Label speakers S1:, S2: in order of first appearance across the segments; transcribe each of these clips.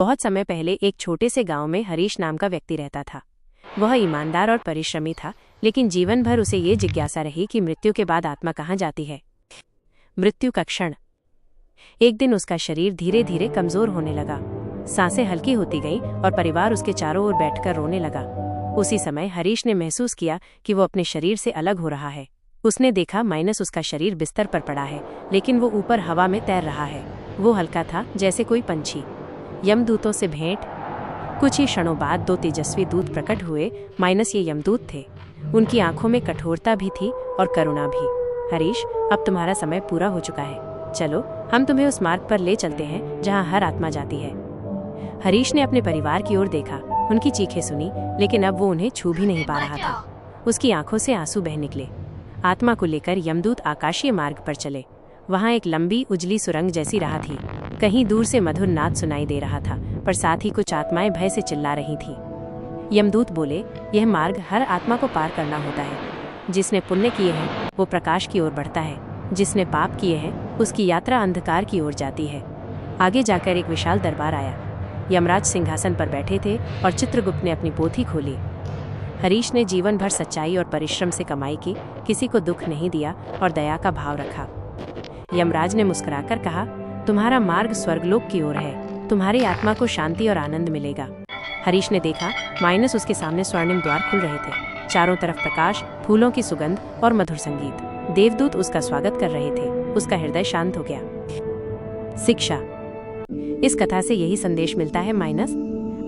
S1: बहुत समय पहले एक छोटे से गांव में हरीश नाम का व्यक्ति रहता था। वह ईमानदार और परिश्रमी था, लेकिन जीवन भर उसे ये जिज्ञासा रही कि मृत्यु के बाद आत्मा कहाँ जाती है। मृत्यु का क्षण। एक दिन उसका शरीर धीरे धीरे कमजोर होने लगा, सांसें हल्की होती गईं और परिवार उसके चारों ओर बैठकर रोने लगा। उसी समय हरीश ने महसूस किया कि वो अपने शरीर से अलग हो रहा है। उसने देखा माइनस उसका शरीर बिस्तर पर पड़ा है, लेकिन वो ऊपर हवा में तैर रहा है। वो हल्का था जैसे कोई पंछी। यमदूतों से भेंट। कुछ ही क्षणों बाद दो तेजस्वी दूत प्रकट हुए। माइनस ये यमदूत थे। उनकी आंखों में कठोरता भी थी और करुणा भी। हरीश, अब तुम्हारा समय पूरा हो चुका है। चलो, हम तुम्हें उस मार्ग पर ले चलते हैं जहां हर आत्मा जाती है। हरीश ने अपने परिवार की ओर देखा, उनकी चीखें सुनी, लेकिन अब वो उन्हें छू भी नहीं पा रहा था। उसकी आंखों से आंसू बह निकले। आत्मा को लेकर यमदूत आकाशीय मार्ग पर चले। वहां एक लंबी उजली सुरंग जैसी राह थी। कहीं दूर से मधुर नाद सुनाई दे रहा था, पर साथ ही कुछ आत्माएं भय से चिल्ला रही थीं। यमदूत बोले, यह मार्ग हर आत्मा को पार करना होता है। जिसने पुण्य किए हैं वो प्रकाश की ओर बढ़ता है, जिसने पाप किए हैं उसकी यात्रा अंधकार की ओर जाती है। आगे जाकर एक विशाल दरबार आया। यमराज सिंहासन पर बैठे थे और चित्रगुप्त ने अपनी पोथी खोली। हरीश ने जीवन भर सच्चाई और परिश्रम से कमाई की, किसी को दुख नहीं दिया और दया का भाव रखा। यमराज ने मुस्कुराकर कहा, तुम्हारा मार्ग स्वर्गलोक की ओर है। तुम्हारी आत्मा को शांति और आनंद मिलेगा। हरीश ने देखा माइनस उसके सामने स्वर्णिम द्वार खुल रहे थे। चारों तरफ प्रकाश, फूलों की सुगंध और मधुर संगीत। देवदूत उसका स्वागत कर रहे थे। उसका हृदय शांत हो गया। शिक्षा। इस कथा से यही संदेश मिलता है माइनस,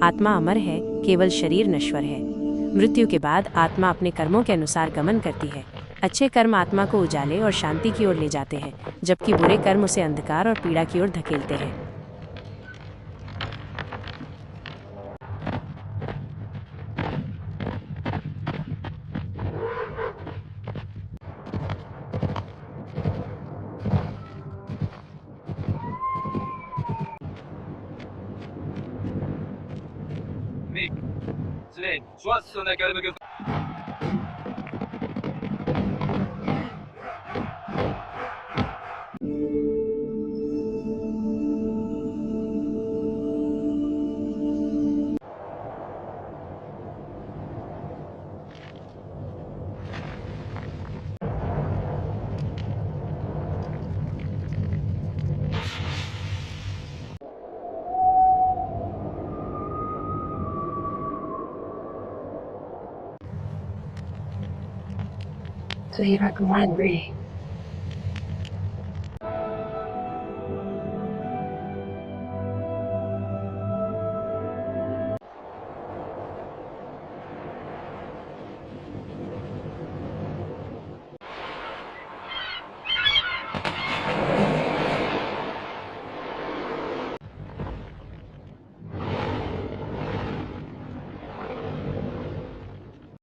S1: आत्मा अमर है, केवल शरीर नश्वर है। मृत्यु के बाद आत्मा अपने कर्मों के अनुसार गमन करती है। अच्छे कर्म आत्मा को उजाले और शांति की ओर ले जाते हैं, जबकि बुरे कर्म उसे अंधकार और पीड़ा की ओर धकेलते हैं।
S2: So you recommend reading